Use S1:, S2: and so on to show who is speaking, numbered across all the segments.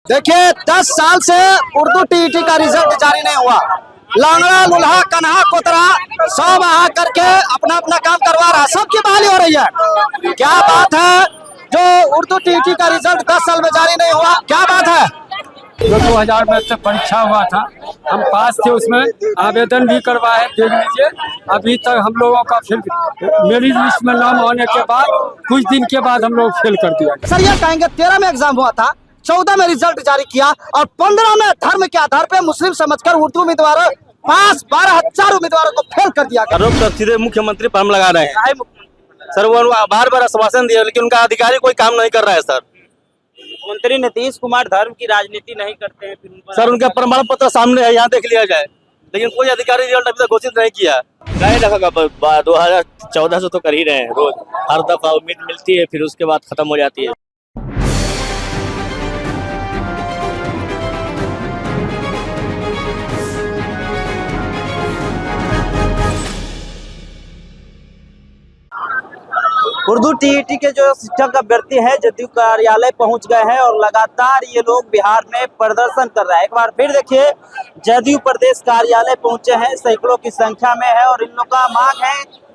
S1: देखिए 10 साल से उर्दू टीईटी का रिजल्ट जारी नहीं हुआ। लांगड़ा लुल्हा कन्हा कोतरा सब आ करके अपना अपना काम करवा रहा है, सबकी बहाली हो रही है। क्या बात है जो उर्दू टीईटी का रिजल्ट 10 साल में जारी नहीं हुआ, क्या बात है।
S2: जो 2000 में से परीक्षा हुआ था, हम पास थे, उसमें आवेदन भी करवाए, देख लीजिए। अभी तक हम लोगों का फिर मेरी लिस्ट में नाम आने के बाद कुछ दिन के बाद हम लोग फेल कर दिया।
S1: सर ये कहेंगे 13 में एग्जाम हुआ था, 14 में रिजल्ट जारी किया और 15 में धर्म के आधार पे मुस्लिम समझकर उर्दू उम्मीदवारों पास 12,000 उम्मीदवारों को फेल कर दिया।
S3: आरोप तो सीधे मुख्यमंत्री पर हम लगा रहे हैं सर। वो बार बार आश्वासन दिया लेकिन उनका अधिकारी कोई काम नहीं कर रहा है सर।
S4: मंत्री नीतीश कुमार धर्म की राजनीति नहीं करते हैं, फिर
S3: सर उनका प्रमाण पत्र सामने है, यहाँ देख लिया जाए, लेकिन कोई अधिकारी रिजल्ट अभी तक घोषित नहीं किया।
S5: नहीं रखा 2014 से तो कर ही रहे हैं, रोज हर दफा उम्मीद मिलती है फिर उसके बाद खत्म हो जाती है।
S4: उर्दू टीईटी के जो शिक्षक अभ्यर्थी है जदयू कार्यालय पहुंच गए हैं और लगातार ये लोग बिहार में प्रदर्शन कर रहे हैं। एक बार फिर देखिए जदयू प्रदेश कार्यालय पहुंचे हैं, सैकड़ों की संख्या में है और इन लोगों का मांग है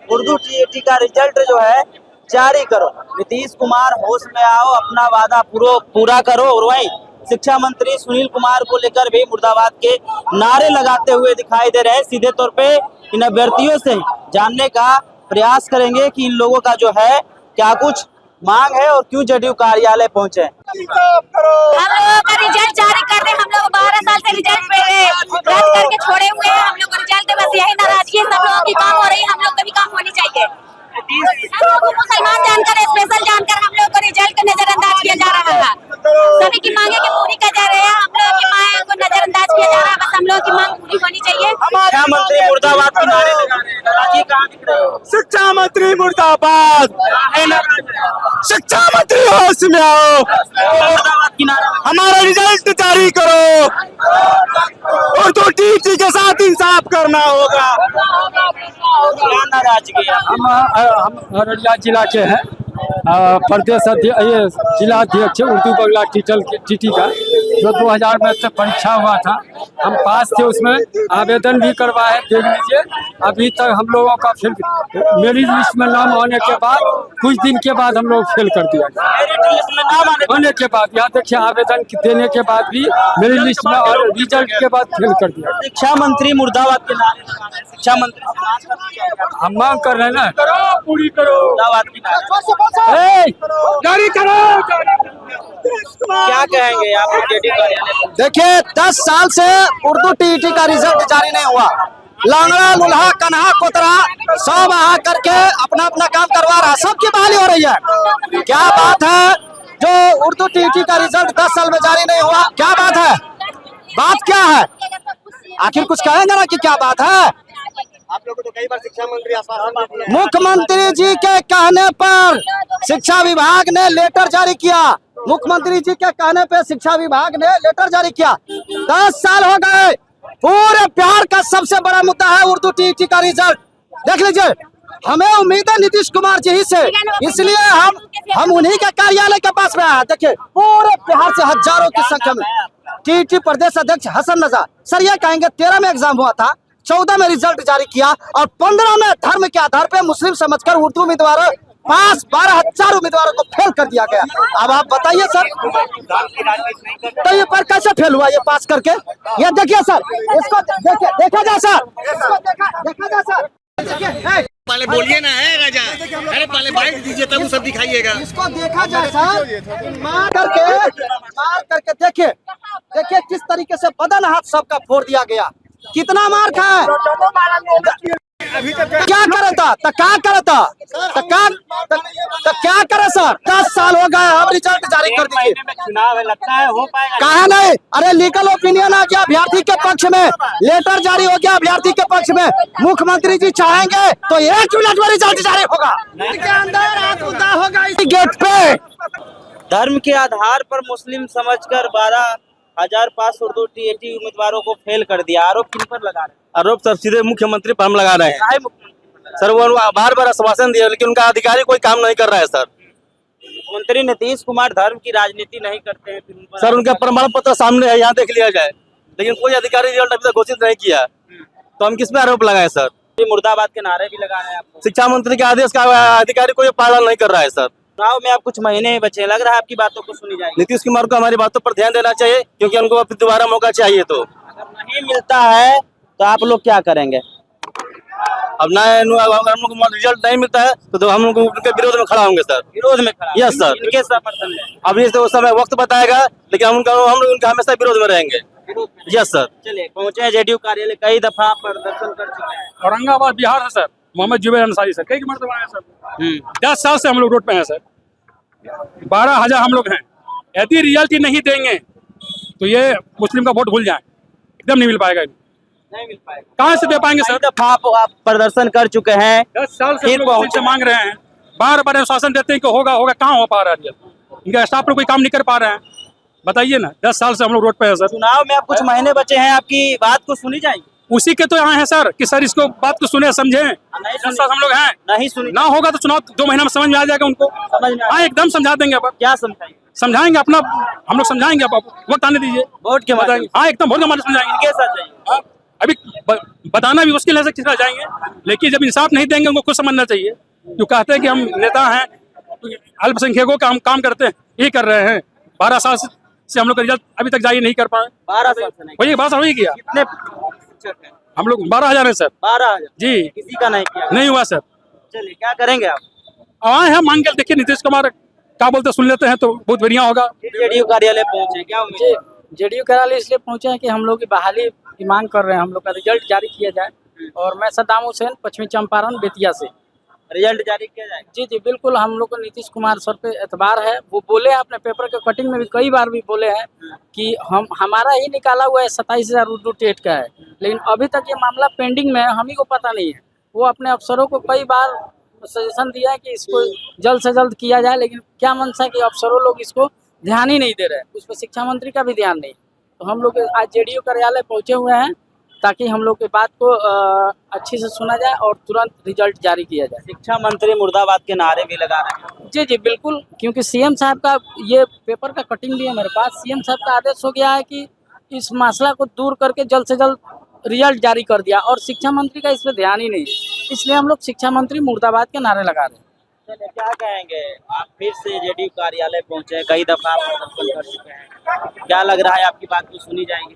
S4: उर्दू टीईटी का रिजल्ट जो है जारी करो। नीतीश कुमार होश में आओ, अपना वादा पूरा करो। और वहीं शिक्षा मंत्री सुनील कुमार को लेकर भी मुर्दाबाद के नारे लगाते हुए दिखाई दे रहे हैं। सीधे तौर पे इन अभ्यर्थियों से जानने का प्रयास करेंगे कि इन लोगों का जो है क्या कुछ मांग है और क्यों जदयू कार्यालय पहुंचे।
S6: हम लोगों का रिजल्ट जारी कर दे। हम लोग 12 साल से रिजल्ट रद्द करके छोड़े हुए हैं। हम लोग का रिजल्ट बस यही नाराजगी है, सब लोगों की काम हो रही है, हम लोग का भी काम होनी चाहिए। हम लोग को मुसलमान जानकर, स्पेशल जानकर हम लोग को रिजल्ट नजरअंदाज किया जा रहा है। सभी की मांगे की पूरी कर जा रहे हैं, हम लोग की मांग को नजरअंदाज किया जा रहा है। बस हम लोग की मांग पूरी होनी चाहिए।
S4: शिक्षा मंत्री मुर्दाबाद के नारे लगा रहे हैं, नाराजगी कहाँ दिख रही है?
S3: शिक्षा मंत्री मुर्दाबाद, शिक्षा मंत्री होश में आओ,
S4: मुर्दाबाद की नारा
S3: हमारा रिजल्ट जारी करो, उर्दू टीईटी के साथ इंसाफ करना होगा।
S4: क्या नाराजगी है?
S2: हम अररिया जिला के हैं, प्रदेश अध्यक्ष जिला अध्यक्ष उर्दू बंगला टीटी का। जो 2000 में से परीक्षा हुआ था, हम पास थे, उसमें आवेदन भी करवाए, देख लीजिए। अभी तक हम लोगों का फिर मेरी लिस्ट में नाम आने के बाद कुछ दिन के बाद हम लोग फेल कर दिया।
S4: मेरिट लिस्ट में नाम
S2: आने के बाद यहाँ देखिए आवेदन देने के बाद भी मेरी लिस्ट में और रिजल्ट के बाद फेल कर दिया।
S4: शिक्षा मंत्री मुर्दाबाद के नारे लगा रहे हैं, शिक्षा मंत्री से मांग कर
S2: हम मांग कर रहे हैं ना,
S3: पूरी करो,
S4: मुर्दाबाद की नारे
S3: जारी करो।
S4: क्या कहेंगे आप जदयू कार्यालय?
S1: देखिए 10 साल से उर्दू टीईटी का रिजल्ट जारी नहीं हुआ। लांगड़ा लुल्हा कन्हा कोतरा सब आ करके अपना अपना काम करवा रहा है, सबकी बहाली हो रही है। क्या बात है जो उर्दू टीईटी का रिजल्ट 10 साल में जारी नहीं हुआ, क्या बात है, बात क्या है, आखिर कुछ कहेंगे ना कि क्या बात है।
S3: आप लोगों को तो कई बार शिक्षा मंत्री आश्वासन दिए हैं।
S1: मुख्यमंत्री जी के कहने पर शिक्षा विभाग ने लेटर जारी किया। मुख्यमंत्री जी के कहने पे शिक्षा विभाग ने लेटर जारी किया। 10 साल हो गए, पूरे बिहार का सबसे बड़ा मुद्दा है उर्दू टीईटी का रिजल्ट। देख लीजिए, हमें उम्मीद है नीतीश कुमार जी ही से, इसलिए हम उन्हीं के कार्यालय के पास में आए। देखिए पूरे बिहार से हजारों की संख्या में टीईटी प्रदेश अध्यक्ष हसन रजा सर ये कहेंगे 13 में एग्जाम हुआ था, 14 में रिजल्ट जारी किया और 15 में धर्म के आधार पे मुस्लिम समझकर उर्दू उम्मीदवारों पास 12,000 उम्मीदवारों को फेल कर दिया गया। अब आप बताइए सर, तो ये पर कैसे फेल हुआ ये पास करके? ये देखिए सर, इसको देखा जाए सर, इसको देखा जाए सर।
S7: पहले बोलिए ना है राजा, अरे पहले बाइट दीजिए तब वो सब दिखाइएगा।
S1: इसको देखा जाए सर, मार करके देखिए किस तरीके से बदन हाथ सबका फोड़ दिया गया। कितना मार खाए, क्या करे था, तो क्या करे सर। 10 साल हो गए, अब रिजल्ट जारी कर दीजिए।
S4: चुनाव है, लगता है हो पाएगा?
S1: कहा नहीं, अरे लीगल ओपिनियन आ गया अभ्यर्थी के पक्ष में, लेटर जारी हो गया अभ्यर्थी के पक्ष में। मुख्यमंत्री जी चाहेंगे तो 1 मिनट में रिजल्ट जारी होगा, के अंदर आत्मदा होगा इस गेट पे।
S4: धर्म के आधार पर मुस्लिम समझकर 12,000 पास उर्दू टीईटी उम्मीदवारों को फेल कर दिया। आरोप किन पर लगा रहे हैं?
S3: आरोप सर सीधे मुख्यमंत्री पर हम लगा रहे हैं सर। वो बार बार आश्वासन दिया लेकिन उनका अधिकारी कोई काम नहीं कर रहा है सर।
S4: मुख्यमंत्री नीतीश कुमार धर्म की राजनीति नहीं करते हैं, फिर उन पर
S3: सर उनका प्रमाण पत्र सामने है, यहाँ देख लिया जाए, लेकिन कोई अधिकारी रिजल्ट अभी तक घोषित नहीं किया, तो हम किस पे आरोप लगाए सर?
S4: ये मुर्दाबाद के नारे भी लगा रहे हैं आपको।
S3: शिक्षा मंत्री के आदेश का अधिकारी कोई पालन नहीं कर रहा है सर।
S4: चुनाव में आप कुछ महीने ही बचे हैं, लग रहा है आपकी बातों को सुनी जाएगी।
S3: नीतीश कुमार को हमारी बातों पर ध्यान देना चाहिए, क्योंकि उनको अब दोबारा मौका चाहिए। तो
S4: अगर नहीं मिलता है तो आप लोग क्या करेंगे?
S3: अब ना अगर हम लोग को रिजल्ट नहीं मिलता है तो हम लोग उनके विरोध में खड़ा होंगे सर।
S4: विरोध में खड़ा?
S3: Yes sir.
S4: इनके समर्थन में?
S3: अब ये तो समय वक्त बताएगा, लेकिन हम लोग उनका हमेशा विरोध में रहेंगे। Yes sir.
S4: चलिए, पहुंचे हैं जेडीयू कार्यालय, कई दफा प्रदर्शन कर चुके हैं।
S2: औरंगाबाद बिहार है सर, मोहम्मद जुबैर अंसारी सर, कई मरतबा आए सर। 10 साल से हम लोग रोड पे हैं सर, 12,000 हम लोग हैं। यदि रिजल्ट ही नहीं देंगे तो ये मुस्लिम का वोट भूल जाए, एकदम नहीं मिल पाएगा।
S4: नहीं मिल पाएगा।
S2: कहाँ से दे पाएंगे
S4: कई
S2: सर?
S4: दफा आप प्रदर्शन कर चुके हैं,
S2: 10 साल से
S4: फिर
S2: हम लोग इनसे मांग रहे हैं, बार बार आश्वासन देते हैं कि होगा होगा, कहाँ हो पा रहा है रिजल्ट? इनका स्टाफ लोग कोई काम नहीं कर पा रहे हैं, बताइए ना। 10 साल से हम लोग रोड पे हैं सर।
S4: चुनाव में आप कुछ महीने बचे हैं, आपकी बात को सुनी जाएगी?
S2: उसी के तो आए हैं सर कि सर इसको बात को सुने समझे। 10 साल हम लोग हैं,
S4: नहीं सुनी
S2: ना होगा तो चुनाव 2 महीना में समझ में आ जाएगा उनको।
S4: समझ में
S2: हाँ एकदम समझा देंगे। अब
S4: क्या समझाएंगे?
S2: समझाएंगे अपना, हम लोग समझाएंगे। अब वक्त आने दीजिए,
S4: वोट के
S2: बताएंगे।
S4: माध्यम
S2: हाँ एकदम वोट के माध्यम से समझाएंगे।
S4: इनके साथ जाइए।
S2: हाँ, अभी बताना भी मुश्किल है सर किस तरह जाएंगे, लेकिन जब इंसाफ नहीं देंगे उनको खुद समझना चाहिए। जो कहते हैं कि हम नेता हैं, अल्पसंख्यकों का हम काम करते हैं, ये कर रहे हैं। 12 साल से हम लोग का रिजल्ट अभी तक जारी नहीं कर पाए।
S4: 12 साल से नहीं।
S2: वही 12 साल वही किया।
S4: कितने शिक्षक हैं?
S2: हम लोग 12,000 है सर।
S4: 12,000
S2: जी,
S4: किसी का नहीं किया?
S2: नहीं हुआ सर।
S4: चलिए, क्या करेंगे आप?
S2: आए हैं मांग कर देखिए, नीतीश कुमार क्या बोलते सुन लेते हैं तो बहुत बढ़िया होगा।
S4: जेडीयू कार्यालय पहुंचे, क्या उम्मीद है?
S8: जेडीयू कार्यालय इसलिए पहुंचे हैं कि हम लोग की बहाली की मांग कर रहे हैं, हम लोग का रिजल्ट जारी किया जाए। और मैं सद्दाम हुसैन, पश्चिमी चंपारण, बेतिया से।
S4: रिजल्ट जारी किया जाएगा?
S8: जी जी बिल्कुल, हम लोग को नीतीश कुमार सर पे एतबार है। वो बोले हैं अपने पेपर के कटिंग में भी कई बार भी बोले हैं कि हमारा ही निकाला हुआ है 27,000 उर्दू टेट का है, लेकिन अभी तक ये मामला पेंडिंग में है, हम ही को पता नहीं है। वो अपने अफसरों को कई बार सजेशन दिया है कि इसको जल्द से जल्द किया जाए, लेकिन क्या मंशा कि अफसरों लोग इसको ध्यान ही नहीं दे रहे हैं। उस पर शिक्षा मंत्री का भी ध्यान नहीं। तो हम लोग आज जेडीयू कार्यालय पहुंचे हुए हैं ताकि हम लोग की बात को अच्छी से सुना जाए और तुरंत रिजल्ट जारी किया जाए।
S4: शिक्षा मंत्री मुर्दाबाद के नारे भी लगा रहे हैं।
S8: जी जी बिल्कुल, क्योंकि सीएम साहब का ये पेपर का कटिंग भी है मेरे पास। सीएम साहब का आदेश हो गया है कि इस मसला को दूर करके जल्द से जल्द रिजल्ट जारी कर दिया, और शिक्षा मंत्री का इस पर ध्यान ही नहीं, इसलिए हम लोग शिक्षा मंत्री मुर्दाबाद के नारे लगा रहे हैं।
S4: चलिए, क्या कहेंगे? आप फिर से जेडीयू कार्यालय पहुंचे, कई दफा प्रदर्शन कर चुके हैं, क्या लग रहा है आपकी बात को सुनी जाएगी?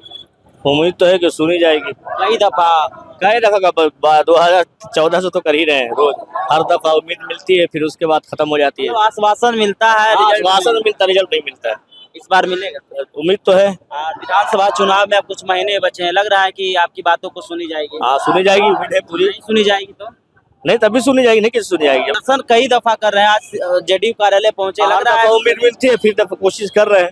S5: उम्मीद तो है कि सुनी जाएगी।
S4: कई दफा
S5: 2014 से तो कर ही रहे हैं रोज, हर दफा उम्मीद मिलती है, फिर उसके बाद खत्म हो जाती है।
S4: तो आश्वासन मिलता है, रिजल्ट
S5: आश्वासन मिलता, रिजल्ट नहीं मिलता है।
S4: इस बार मिलेगा?
S5: उम्मीद तो है।
S4: विधानसभा चुनाव में अब कुछ महीने बचे हैं, लग रहा है कि आपकी बातों को सुनी जाएगी?
S5: हाँ सुनी जाएगी, उम्मीद है पूरी।
S4: नहीं सुनी जाएगी तो
S5: नहीं, तभी सुनी जाएगी, नहीं कैसे सुनी जाएगी?
S4: प्रदर्शन कई दफा कर रहे हैं, आज जेडीयू कार्यालय पहुंचे, लग रहा है
S5: उम्मीद मिलती है, फिर दफा कोशिश कर रहे हैं।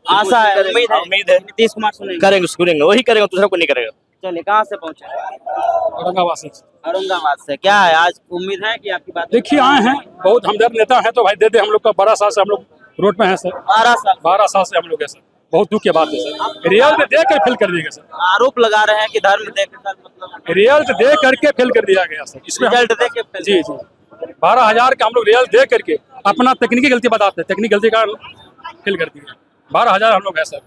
S4: आशा है, उम्मीद है,
S5: उम्मीद है
S4: नीतीश कुमार सुनेंगे।
S5: करेंगे, सुनेंगे, वही करेगा, दूसरा कोई नहीं करेगा।
S4: चलिए, कहाँ से पहुंचे?
S2: औरंगाबाद से।
S4: औरंगाबाद से। क्या है, आज उम्मीद है कि आपकी बात?
S2: देखिए आए हैं, बहुत हमदर्द नेता है तो भाई दे दे। हम लोग का 12 साल से हम लोग रोड पे हैं सर। 12 साल से हम लोग हैं सर, बहुत दुख की बात है सर। रिजल्ट दे कर फेल कर दिया सर।
S4: आरोप लगा रहे हैं कि धर्म देकर, मतलब
S2: रिजल्ट दे करके फेल कर दिया गया सर। इसमें
S4: रिजल्ट दे के फेल?
S2: जी जी 12,000 का हम लोग रिजल्ट दे करके अपना तकनीकी गलती बताते हैं, तकनीकी गलती का फेल कर दिया। 12,000 हम लोग हैं सर।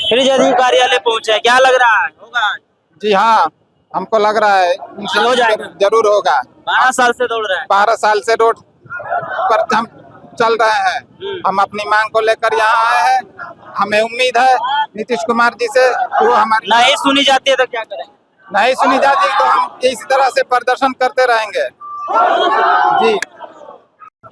S4: फिर जेडीयू कार्यालय पहुंचे, क्या लग रहा है, होगा?
S9: जी हाँ, हमको लग रहा है
S4: हो जाएगा,
S9: जरूर होगा।
S4: 12 साल से दौड़ रहे हैं।
S9: 12 साल से रोड पर हम चल रहे हैं, हम अपनी मांग को लेकर यहाँ आए हैं। हमें उम्मीद है नीतीश कुमार जी से, वो हमारी
S4: नहीं सुनी जाती है तो क्या करें?
S9: नहीं सुनी जाती तो हम इसी तरह से प्रदर्शन करते रहेंगे। जी,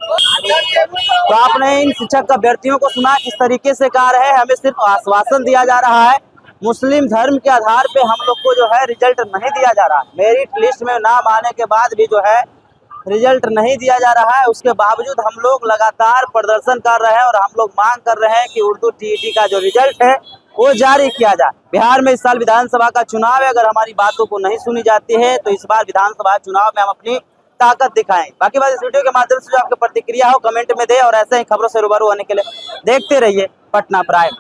S4: तो आपने इन शिक्षक अभ्यर्थियों को सुना किस तरीके से कहा रहे, हमें सिर्फ आश्वासन दिया जा रहा है, मुस्लिम धर्म के आधार पे हम लोग को जो है रिजल्ट नहीं दिया जा रहा। मेरिट लिस्ट में नाम आने के बाद भी जो है रिजल्ट नहीं दिया जा रहा है। उसके बावजूद हम लोग लगातार प्रदर्शन कर रहे हैं और हम लोग मांग कर रहे हैं कि उर्दू टीईटी का जो रिजल्ट है वो जारी किया जाए। बिहार में इस साल विधानसभा का चुनाव है, अगर हमारी बातों को नहीं सुनी जाती है तो इस बार विधानसभा चुनाव में हम अपनी ताकत दिखाएं। बाकी बात इस वीडियो के माध्यम से जो आपकी प्रतिक्रिया हो कमेंट में दे, और ऐसे ही खबरों से रूबरू होने के लिए देखते रहिए पटना प्राइम।